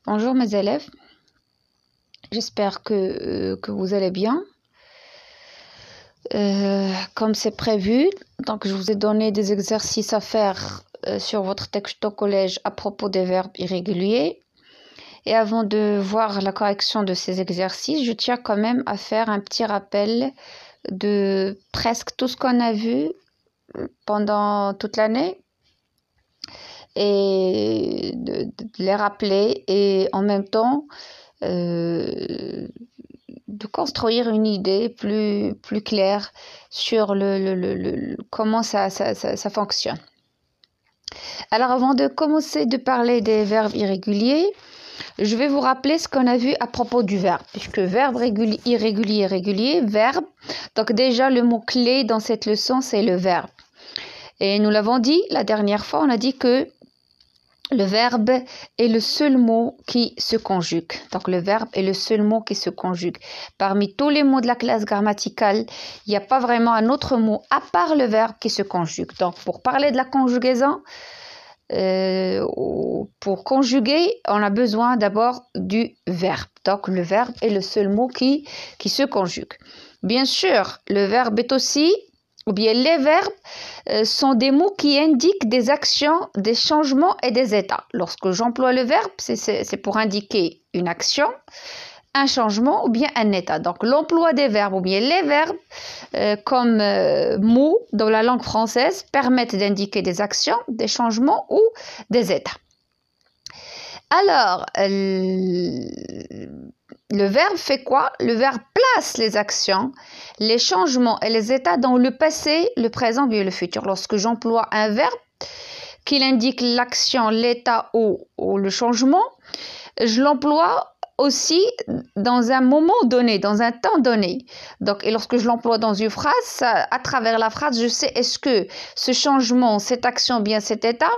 Bonjour mes élèves, j'espère que vous allez bien. Comme c'est prévu, donc je vous ai donné des exercices à faire sur votre texte au collège à propos des verbes irréguliers. Et avant de voir la correction de ces exercices, je tiens quand même à faire un petit rappel de presque tout ce qu'on a vu pendant toute l'année et de les rappeler et en même temps de construire une idée plus claire sur comment ça fonctionne. Alors avant de commencer de parler des verbes irréguliers, je vais vous rappeler ce qu'on a vu à propos du verbe, puisque verbe irrégulier, régulier, verbe. Donc déjà le mot-clé dans cette leçon, c'est le verbe. Et nous l'avons dit la dernière fois, on a dit que le verbe est le seul mot qui se conjugue. Donc, le verbe est le seul mot qui se conjugue. Parmi tous les mots de la classe grammaticale, il n'y a pas vraiment un autre mot à part le verbe qui se conjugue. Donc, pour parler de la conjugaison, pour conjuguer, on a besoin d'abord du verbe. Donc, le verbe est le seul mot qui se conjugue. Bien sûr, le verbe est aussi, ou bien les verbes sont des mots qui indiquent des actions, des changements et des états. Lorsque j'emploie le verbe, c'est pour indiquer une action, un changement ou bien un état. Donc l'emploi des verbes ou bien les verbes comme mots dans la langue française permettent d'indiquer des actions, des changements ou des états. Alors, le verbe fait quoi? Le verbe place les actions, les changements et les états dans le passé, le présent et le futur. Lorsque j'emploie un verbe qui indique l'action, l'état ou le changement, je l'emploie aussi dans un moment donné, dans un temps donné. Donc, et lorsque je l'emploie dans une phrase, à travers la phrase, je sais est-ce que ce changement, cette action, bien cet état,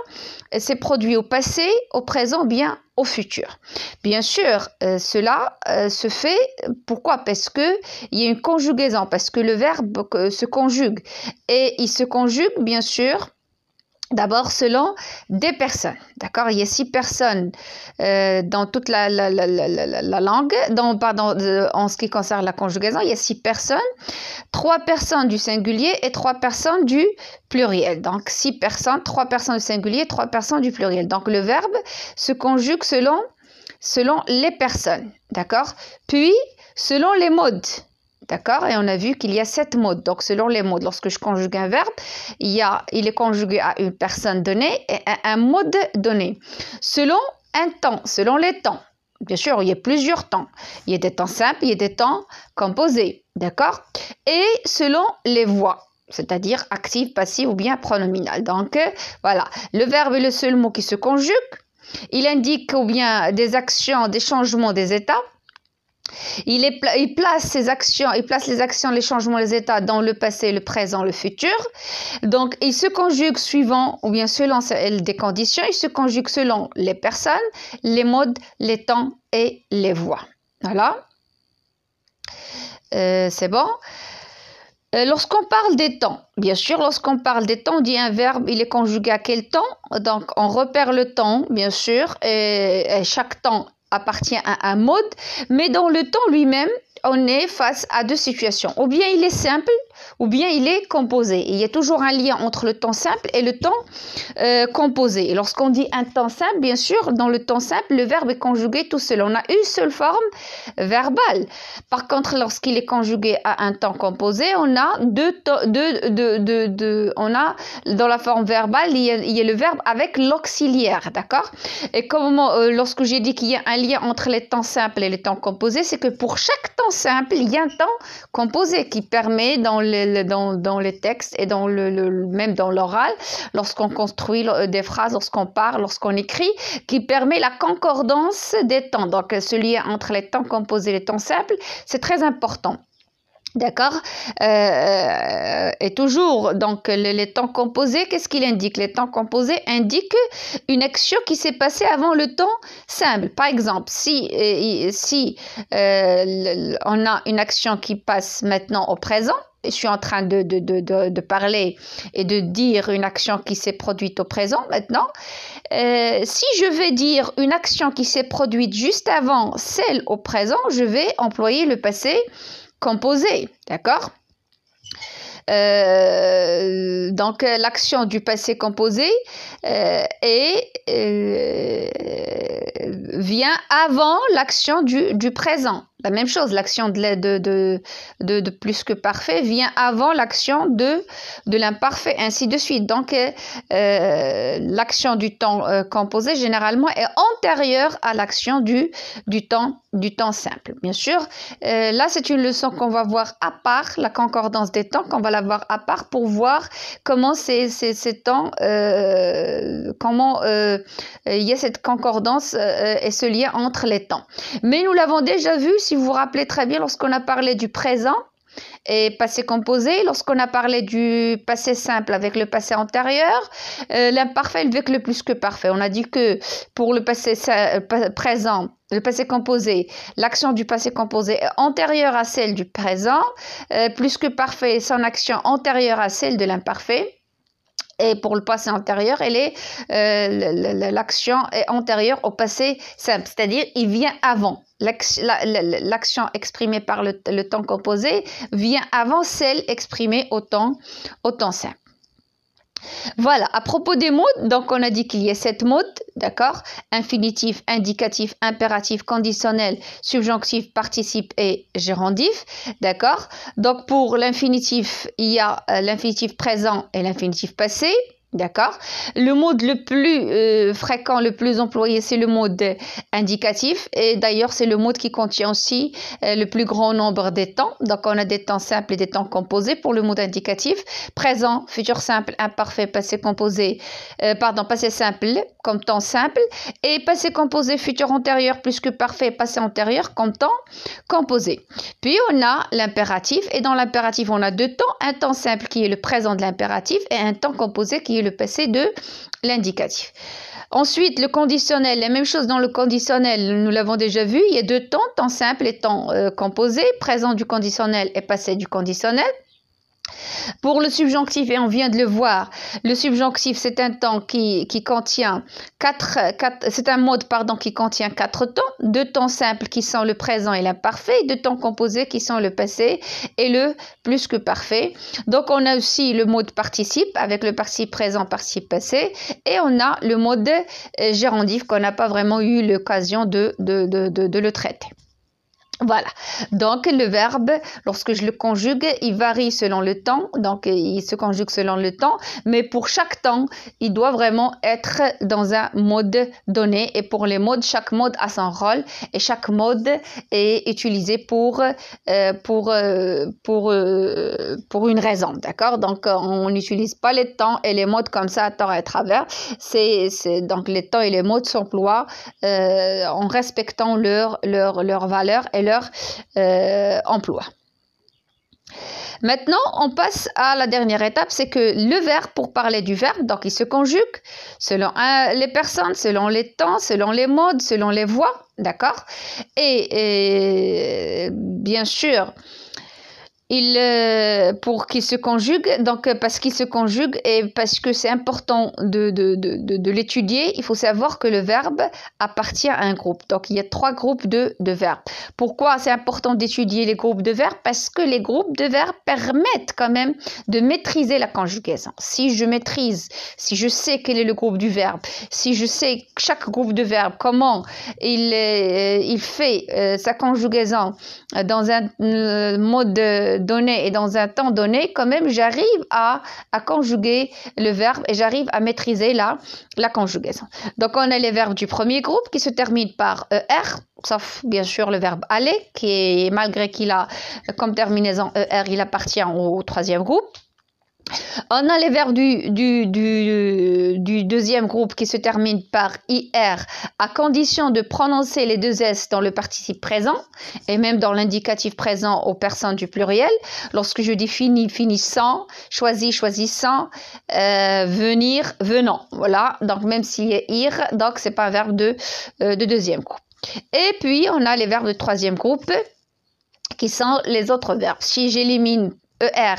s'est produit au passé, au présent, bien au futur. Bien sûr, cela se fait, pourquoi? Parce qu'il y a une conjugaison, parce que le verbe se conjugue. Et il se conjugue, bien sûr, d'abord selon des personnes, d'accord? Il y a 6 personnes dans toute la langue, en ce qui concerne la conjugaison, il y a 6 personnes, 3 personnes du singulier et 3 personnes du pluriel. Donc 6 personnes, 3 personnes du singulier, 3 personnes du pluriel. Donc le verbe se conjugue selon les personnes, d'accord? Puis selon les modes. D'accord? Et on a vu qu'il y a 7 modes. Donc, selon les modes, lorsque je conjugue un verbe, il est conjugué à une personne donnée et à un mode donné. Selon un temps, selon les temps. Bien sûr, il y a plusieurs temps. Il y a des temps simples, il y a des temps composés. D'accord? Et selon les voix, c'est-à-dire active, passive ou bien pronominale. Donc, voilà. Le verbe est le seul mot qui se conjugue. Il indique ou bien des actions, des changements, des états. Il place les actions, les changements, les états dans le passé, le présent, le futur. Donc, il se conjugue suivant ou bien selon des conditions. Il se conjugue selon les personnes, les modes, les temps et les voix. Voilà. C'est bon. Lorsqu'on parle des temps, bien sûr, lorsqu'on parle des temps, on dit un verbe, il est conjugué à quel temps? Donc, on repère le temps, bien sûr, et chaque temps appartient à un mode, mais dans le temps lui-même, on est face à 2 situations. Ou bien il est simple, ou bien il est composé. Il y a toujours un lien entre le temps simple et le temps composé. Et lorsqu'on dit un temps simple, bien sûr, dans le temps simple, le verbe est conjugué tout seul. On a une seule forme verbale. Par contre, lorsqu'il est conjugué à un temps composé, on a on a dans la forme verbale, il y a le verbe avec l'auxiliaire, d'accord? Et lorsque j'ai dit qu'il y a un lien entre les temps simples et les temps composés, c'est que pour chaque temps simple, il y a un temps composé qui permet dans les textes et même dans l'oral, lorsqu'on construit des phrases, lorsqu'on parle, lorsqu'on écrit, qui permet la concordance des temps. Donc, ce lien entre les temps composés et les temps simples, c'est très important. D'accord? Et toujours, donc, les temps composés, qu'est-ce qu'il indique? Les temps composés indiquent une action qui s'est passée avant le temps simple. Par exemple, si on a une action qui passe maintenant au présent, je suis en train de parler et de dire une action qui s'est produite au présent maintenant. Si je vais dire une action qui s'est produite juste avant celle au présent, je vais employer le passé composé, d'accord? Donc l'action du passé composé vient avant l'action du présent. La même chose, l'action de plus que parfait vient avant l'action de l'imparfait, ainsi de suite. Donc, l'action du temps composé, généralement, est antérieure à l'action du temps simple. Bien sûr, là, c'est une leçon qu'on va voir à part, la concordance des temps, qu'on va la voir à part pour voir comment ces temps, comment il y a cette concordance et ce lien entre les temps. Mais nous l'avons déjà vu, si vous vous rappelez très bien, lorsqu'on a parlé du présent et passé composé, lorsqu'on a parlé du passé simple avec le passé antérieur, l'imparfait avec le plus que parfait. On a dit que pour le passé présent, le passé composé, l'action du passé composé est antérieure à celle du présent, plus que parfait, son action antérieure à celle de l'imparfait. Et pour le passé antérieur, l'action est antérieure au passé simple, c'est-à-dire il vient avant. L'action exprimée par le temps composé vient avant celle exprimée au temps simple. Voilà, à propos des modes, donc on a dit qu'il y a 7 modes, d'accord? Infinitif, indicatif, impératif, conditionnel, subjonctif, participe et gérondif, d'accord? Donc pour l'infinitif, il y a l'infinitif présent et l'infinitif passé. D'accord? Le mode le plus fréquent, le plus employé, c'est le mode indicatif. Et d'ailleurs, c'est le mode qui contient aussi le plus grand nombre des temps. Donc, on a des temps simples et des temps composés pour le mode indicatif. Présent, futur simple, imparfait, passé composé, passé simple comme temps simple. Et passé composé, futur antérieur plus que parfait, passé antérieur comme temps composé. Puis, on a l'impératif. Et dans l'impératif, on a 2 temps. Un temps simple qui est le présent de l'impératif et un temps composé qui est le passé de l'indicatif. Ensuite, le conditionnel, la même chose dans le conditionnel, nous l'avons déjà vu, il y a 2 temps, temps simple et temps composé, présent du conditionnel et passé du conditionnel. Pour le subjonctif, et on vient de le voir, le subjonctif, c'est un temps qui contient c'est un mode qui contient 4 temps, 2 temps simples qui sont le présent et l'imparfait, 2 temps composés qui sont le passé et le plus que parfait. Donc on a aussi le mode participe avec le participe présent, participe passé, et on a le mode gérondif qu'on n'a pas vraiment eu l'occasion de le traiter. Voilà, donc le verbe, lorsque je le conjugue, il varie selon le temps, donc il se conjugue selon le temps, mais pour chaque temps, il doit vraiment être dans un mode donné, et pour les modes, chaque mode a son rôle, et chaque mode est utilisé pour une raison, d'accord? Donc on n'utilise pas les temps et les modes comme ça à tort et à travers, donc les temps et les modes s'emploient en respectant leur valeur et leur emploi. Maintenant, on passe à la dernière étape, c'est que le verbe, pour parler du verbe, donc il se conjugue selon les personnes, selon les temps, selon les modes, selon les voix, d'accord? Et bien sûr, pour qu'il se conjugue, donc parce qu'il se conjugue et parce que c'est important de l'étudier, il faut savoir que le verbe appartient à un groupe. Donc il y a 3 groupes de verbes. Pourquoi c'est important d'étudier les groupes de verbes? Parce que les groupes de verbes permettent quand même de maîtriser la conjugaison. Si je sais quel est le groupe du verbe, si je sais chaque groupe de verbes, comment il fait sa conjugaison dans un mode donné et dans un temps donné, quand même j'arrive à conjuguer le verbe et j'arrive à maîtriser la conjugaison. Donc on a les verbes du premier groupe qui se terminent par ER, sauf bien sûr le verbe aller qui est, malgré qu'il a comme terminaison ER, il appartient au 3e groupe. On a les verbes du deuxième groupe qui se terminent par IR à condition de prononcer les 2 S dans le participe présent et même dans l'indicatif présent aux personnes du pluriel. Lorsque je dis fini, finissant, choisi, choisissant, venir, venant. Voilà, donc même s'il y a IR, donc c'est pas un verbe de deuxième groupe. Et puis on a les verbes de 3e groupe qui sont les autres verbes. Si j'élimine ER,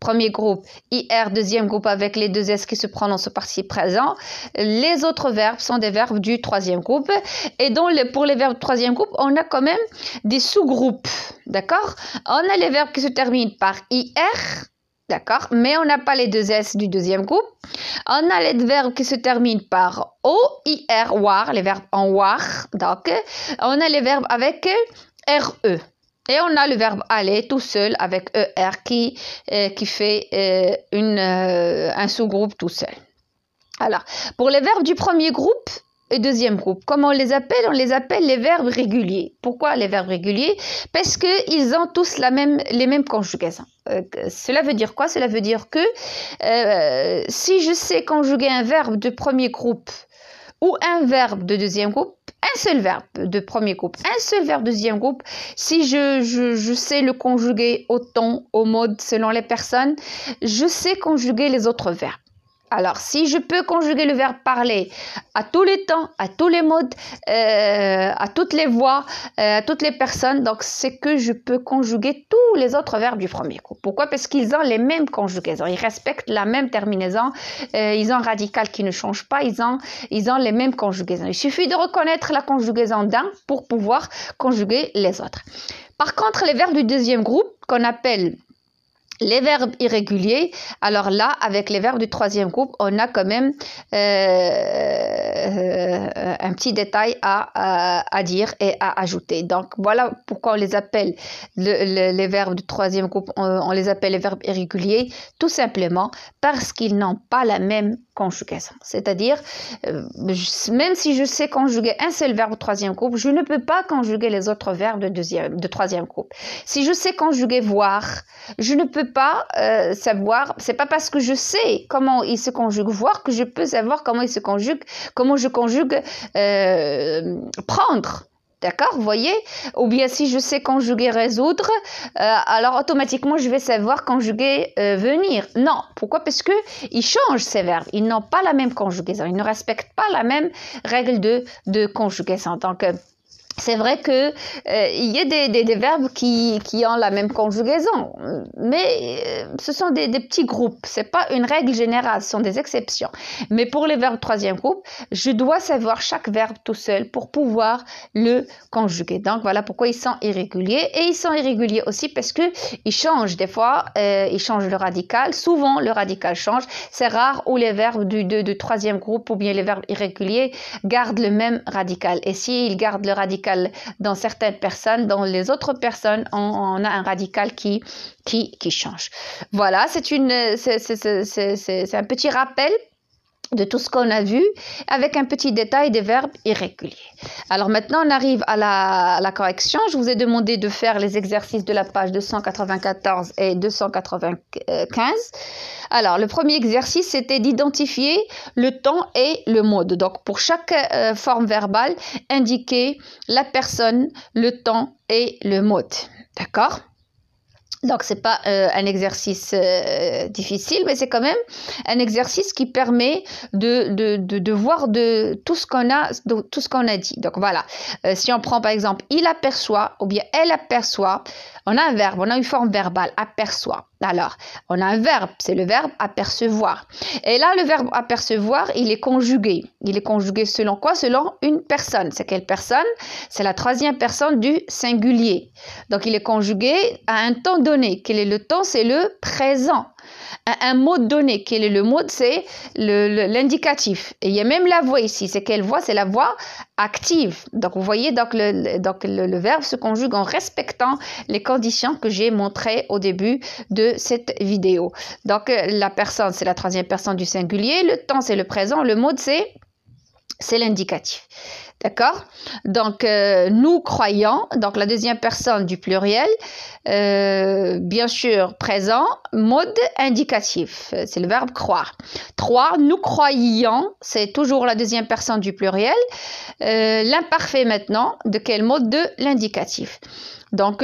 premier groupe, IR, deuxième groupe, avec les deux S qui se prononcent au participe présent. Les autres verbes sont des verbes du troisième groupe. Et donc, pour les verbes du troisième groupe, on a quand même des sous-groupes. D'accord? On a les verbes qui se terminent par IR. D'accord? Mais on n'a pas les deux S du deuxième groupe. On a les verbes qui se terminent par O, IR, WAR, les verbes en WAR. Donc, on a les verbes avec RE. Et on a le verbe aller tout seul avec ER qui fait un sous-groupe tout seul. Alors, pour les verbes du premier groupe et deuxième groupe, comment on les appelle? On les appelle les verbes réguliers. Pourquoi les verbes réguliers? Parce qu'ils ont tous les mêmes conjugaisons. Cela veut dire quoi? Cela veut dire que si je sais conjuguer un verbe de premier groupe ou un verbe de deuxième groupe, un seul verbe de premier groupe, un seul verbe de deuxième groupe, si je sais le conjuguer au ton, au mode, selon les personnes, je sais conjuguer les autres verbes. Alors, si je peux conjuguer le verbe parler à tous les temps, à tous les modes, à toutes les voix, à toutes les personnes, donc c'est que je peux conjuguer tous les autres verbes du premier groupe. Pourquoi? Parce qu'ils ont les mêmes conjugaisons, ils respectent la même terminaison, ils ont un radical qui ne change pas, ils ont les mêmes conjugaisons. Il suffit de reconnaître la conjugaison d'un pour pouvoir conjuguer les autres. Par contre, les verbes du deuxième groupe, qu'on appelle les verbes irréguliers, alors là, avec les verbes du troisième groupe, on a quand même un petit détail à dire et à ajouter. Donc, voilà pourquoi on les appelle les verbes du troisième groupe, on les appelle les verbes irréguliers, tout simplement parce qu'ils n'ont pas la même conjugaison. C'est-à-dire, même si je sais conjuguer un seul verbe au troisième groupe, je ne peux pas conjuguer les autres verbes de troisième groupe. Si je sais conjuguer voir, je ne peux pas savoir, c'est pas parce que je sais comment il se conjugue voir que je peux savoir comment il se conjugue, comment je conjugue prendre. D'accord, vous voyez? Ou bien si je sais conjuguer résoudre, alors automatiquement je vais savoir conjuguer venir. Non, pourquoi? Parce que ils changent ces verbes, ils n'ont pas la même conjugaison, ils ne respectent pas la même règle de conjugaison. Donc c'est vrai que il y a des verbes qui ont la même conjugaison, mais ce sont des petits groupes. C'est pas une règle générale, ce sont des exceptions. Mais pour les verbes troisième groupe, je dois savoir chaque verbe tout seul pour pouvoir le conjuguer. Donc voilà pourquoi ils sont irréguliers. Et ils sont irréguliers aussi parce que ils changent des fois, ils changent le radical. Souvent le radical change. C'est rare où les verbes du troisième groupe ou bien les verbes irréguliers gardent le même radical. Et s'ils gardent le radical dans certaines personnes, dans les autres personnes, on a un radical qui change. Voilà, c'est un petit rappel de tout ce qu'on a vu, avec un petit détail des verbes irréguliers. Alors maintenant, on arrive à la correction. Je vous ai demandé de faire les exercices de la page 294 et 295. Alors, le premier exercice, c'était d'identifier le temps et le mode. Donc, pour chaque forme verbale, indiquer la personne, le temps et le mode. D'accord ? Donc, c'est pas un exercice difficile, mais c'est quand même un exercice qui permet de voir de tout ce qu'on a dit. Donc, voilà. Si on prend par exemple, il aperçoit ou bien elle aperçoit, on a un verbe, on a une forme verbale, aperçoit. Alors, on a un verbe, c'est le verbe apercevoir. Et là, le verbe apercevoir, il est conjugué. Il est conjugué selon quoi? Selon une personne. C'est quelle personne? C'est la troisième personne du singulier. Donc, il est conjugué à un temps donné. Quel est le temps? C'est le présent. Un mode donné. Quel est le mode? C'est l'indicatif. Et il y a même la voix ici. C'est quelle voix? C'est la voix active. Donc, vous voyez, le verbe se conjugue en respectant les conditions que j'ai montrées au début de cette vidéo. Donc, la personne, c'est la troisième personne du singulier. Le temps, c'est le présent. Le mode, c'est l'indicatif. D'accord? Donc, nous croyons, donc la deuxième personne du pluriel, bien sûr, présent, mode indicatif, c'est le verbe croire. 3, nous croyions, c'est toujours la deuxième personne du pluriel. L'imparfait maintenant, de quel mode? De l'indicatif. Donc,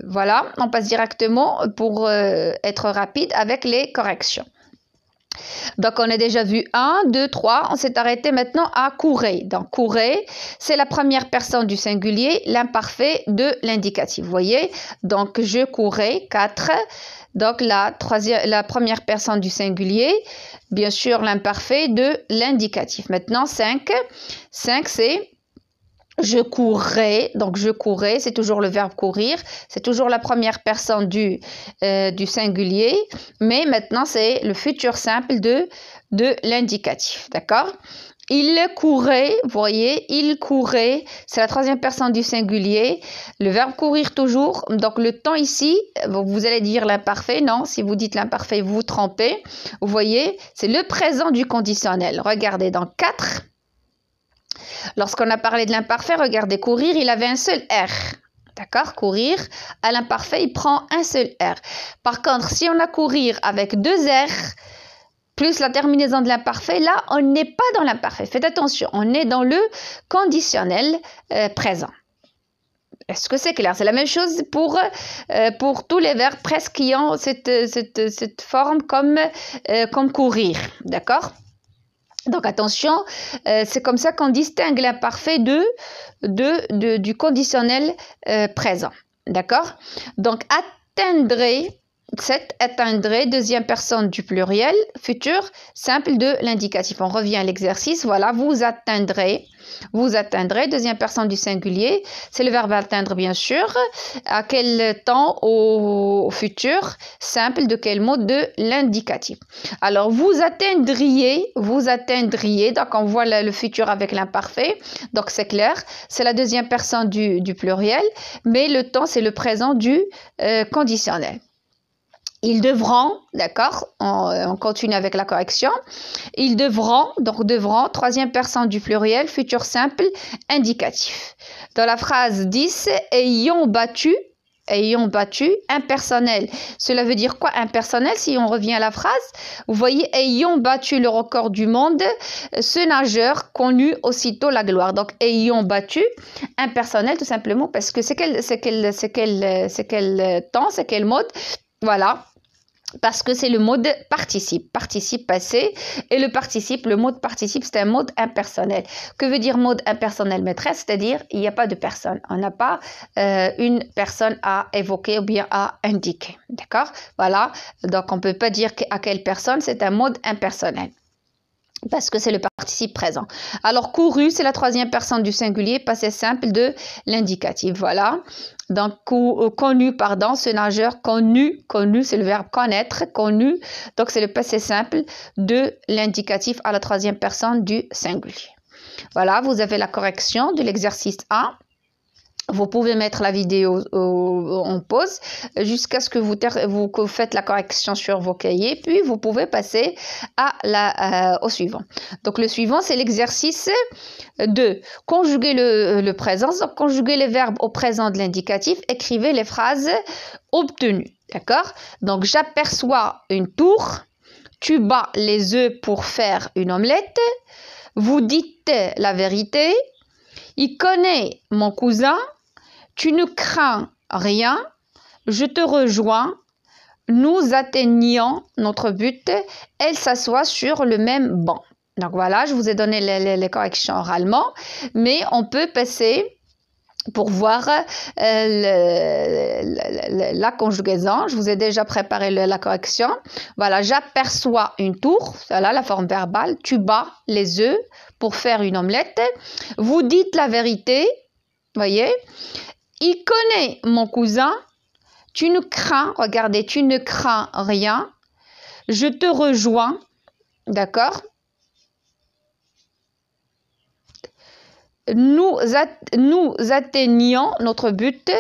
voilà, on passe directement pour être rapide avec les corrections. Donc, on a déjà vu 1, 2, 3. On s'est arrêté maintenant à courait. Donc, courait, c'est la première personne du singulier, l'imparfait de l'indicatif. Vous voyez? Donc, je courais, 4. Donc, la première personne du singulier, bien sûr, l'imparfait de l'indicatif. Maintenant, 5. 5, c'est je courais. Donc, je courais, c'est toujours le verbe courir. C'est toujours la première personne du singulier. Mais maintenant, c'est le futur simple de l'indicatif. D'accord? Il courait, vous voyez, il courait, c'est la troisième personne du singulier. Le verbe courir toujours. Donc, le temps ici, vous allez dire l'imparfait. Non, si vous dites l'imparfait, vous vous trompez. Vous voyez, c'est le présent du conditionnel. Regardez, dans 4, lorsqu'on a parlé de l'imparfait, regardez, courir, il avait un seul R. D'accord? Courir, à l'imparfait, il prend un seul R. Par contre, si on a courir avec 2 R, plus la terminaison de l'imparfait, là, on n'est pas dans l'imparfait. Faites attention, on est dans le conditionnel présent. Est-ce que c'est clair? C'est la même chose pour tous les verbes presque qui ont cette forme comme courir. D'accord? Donc attention, c'est comme ça qu'on distingue l'imparfait du conditionnel présent. D'accord? Donc atteindrait, 7, atteindrait, deuxième personne du pluriel, futur simple de l'indicatif. On revient à l'exercice, voilà, vous atteindrez, deuxième personne du singulier, c'est le verbe atteindre bien sûr. À quel temps? Au futur simple de quel mot? De l'indicatif. Alors vous atteindriez, donc on voit le futur avec l'imparfait, donc c'est clair, c'est la deuxième personne du pluriel, mais le temps c'est le présent du conditionnel. Ils devront, d'accord, on continue avec la correction. Ils devront, donc devront, troisième personne du pluriel, futur simple, indicatif. Dans la phrase 10, ayons battu, impersonnel. Cela veut dire quoi impersonnel? Si on revient à la phrase, vous voyez, ayons battu le record du monde, ce nageur connut aussitôt la gloire. Donc, ayons battu, impersonnel tout simplement, parce que c'est quel temps, c'est quel mode? Voilà. Parce que c'est le mode participe passé, et le mode participe, c'est un mode impersonnel. Que veut dire mode impersonnel, maîtresse? C'est-à-dire, il n'y a pas de personne. On n'a pas une personne à évoquer ou bien à indiquer. D'accord? Voilà. Donc, on ne peut pas dire à quelle personne, c'est un mode impersonnel. Parce que c'est le participe présent. Alors, couru, c'est la troisième personne du singulier, passé simple de l'indicatif. Voilà. Donc, connu, pardon, ce nageur, connu, c'est le verbe connaître, connu. Donc, c'est le passé simple de l'indicatif à la troisième personne du singulier. Voilà, vous avez la correction de l'exercice 1. Vous pouvez mettre la vidéo en pause jusqu'à ce que vous faites la correction sur vos cahiers, puis vous pouvez passer au suivant. Donc le suivant, c'est l'exercice de conjuguer le présent. Donc conjuguer les verbes au présent de l'indicatif, écrivez les phrases obtenues. D'accord? Donc j'aperçois une tour, tu bats les œufs pour faire une omelette, vous dites la vérité, il connaît mon cousin, tu ne crains rien, je te rejoins, nous atteignons notre but, elle s'assoit sur le même banc. Donc voilà, je vous ai donné les corrections oralement, mais on peut passer pour voir la conjugaison. Je vous ai déjà préparé la correction. Voilà, j'aperçois une tour, voilà la forme verbale, tu bats les œufs pour faire une omelette, vous dites la vérité, voyez, il connaît mon cousin, tu ne crains, regardez, tu ne crains rien, je te rejoins, d'accord? Nous atteignons notre but,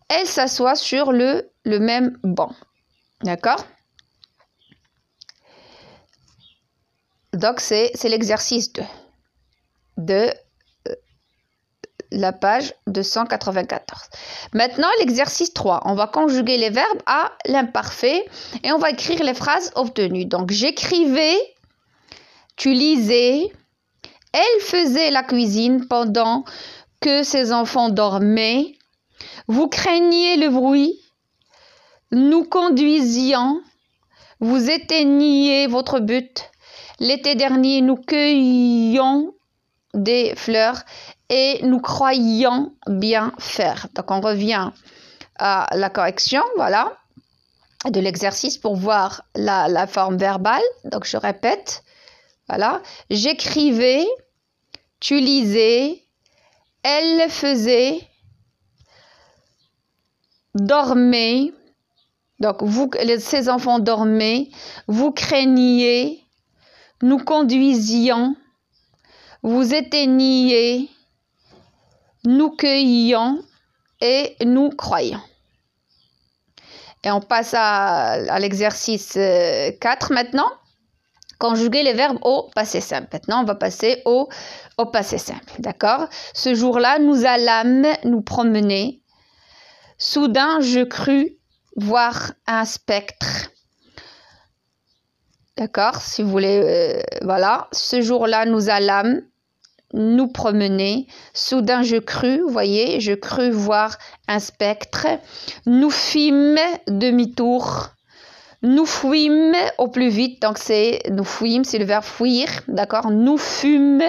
elle s'assoit sur le même banc, d'accord? Donc, c'est l'exercice de la page 294. Maintenant, l'exercice 3. On va conjuguer les verbes à l'imparfait et on va écrire les phrases obtenues. Donc, j'écrivais, tu lisais, elle faisait la cuisine pendant que ses enfants dormaient, vous craigniez le bruit, nous conduisions, Vous éteignez votre but. L'été dernier, nous cueillions des fleurs et nous croyons bien faire. Donc, on revient à la correction, voilà, de l'exercice pour voir la forme verbale. Donc, je répète, voilà. J'écrivais, tu lisais, elle faisait, dormait. Donc, ces enfants dormaient, vous craigniez, nous conduisions, vous éteigniez, nous cueillions et nous croyons. Et on passe à l'exercice 4 maintenant. Conjuguer les verbes au passé simple. Maintenant, on va passer au passé simple. D'accord? Ce jour-là, nous allâmes nous promener. Soudain, je crus voir un spectre. D'accord? Si vous voulez, voilà. Ce jour-là, nous allâmes nous promener. Soudain, je crus, vous voyez, je crus voir un spectre. Nous fîmes demi-tour. Nous fuîmes au plus vite. Donc, nous fuîmes, c'est le verbe fuir. D'accord? Nous fuîmes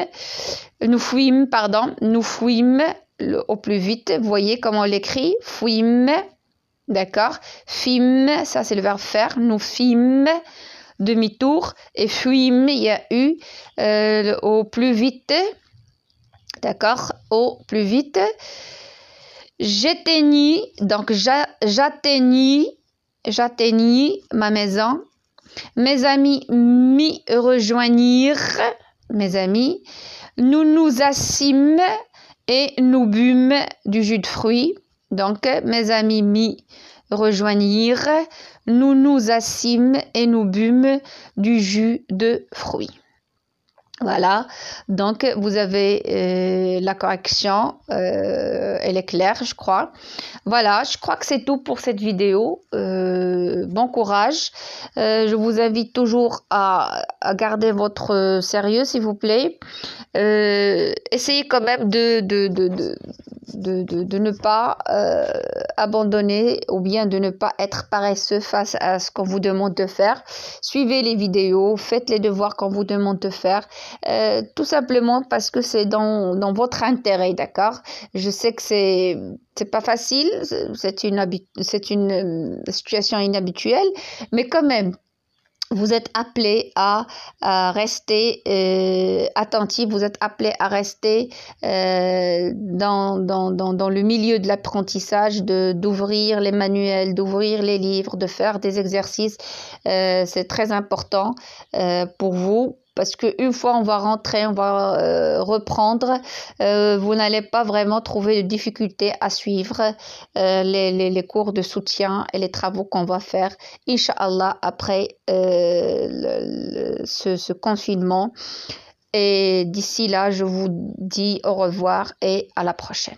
au plus vite. Vous voyez comment on l'écrit? Fuîmes. D'accord? Fîmes, ça c'est le verbe faire. Nous fîmes demi-tour. Et fuîmes, il y a eu au plus vite. D'accord? Au plus vite. J'éteignis, donc j'atteignis ma maison. Mes amis m'y rejoignirent. Mes amis. Nous nous assîmes et nous bûmes du jus de fruits. Donc, mes amis m'y rejoignirent. Nous nous assîmes et nous bûmes du jus de fruits. Voilà, donc vous avez la correction, elle est claire, je crois. Voilà, je crois que c'est tout pour cette vidéo. Bon courage. Je vous invite toujours à garder votre sérieux, s'il vous plaît. Essayez quand même de ne pas abandonner ou bien de ne pas être paresseux face à ce qu'on vous demande de faire. Suivez les vidéos, faites les devoirs qu'on vous demande de faire. Tout simplement parce que c'est dans votre intérêt, d'accord? Je sais que c'est pas facile, c'est une situation inhabituelle, mais quand même, vous êtes appelé à rester attentif, vous êtes appelé à rester dans le milieu de l'apprentissage, d'ouvrir les manuels, d'ouvrir les livres, de faire des exercices. C'est très important pour vous. Parce qu'une fois on va rentrer, on va reprendre, vous n'allez pas vraiment trouver de difficultés à suivre les cours de soutien et les travaux qu'on va faire, Inch'Allah, après ce confinement. Et d'ici là, je vous dis au revoir et à la prochaine.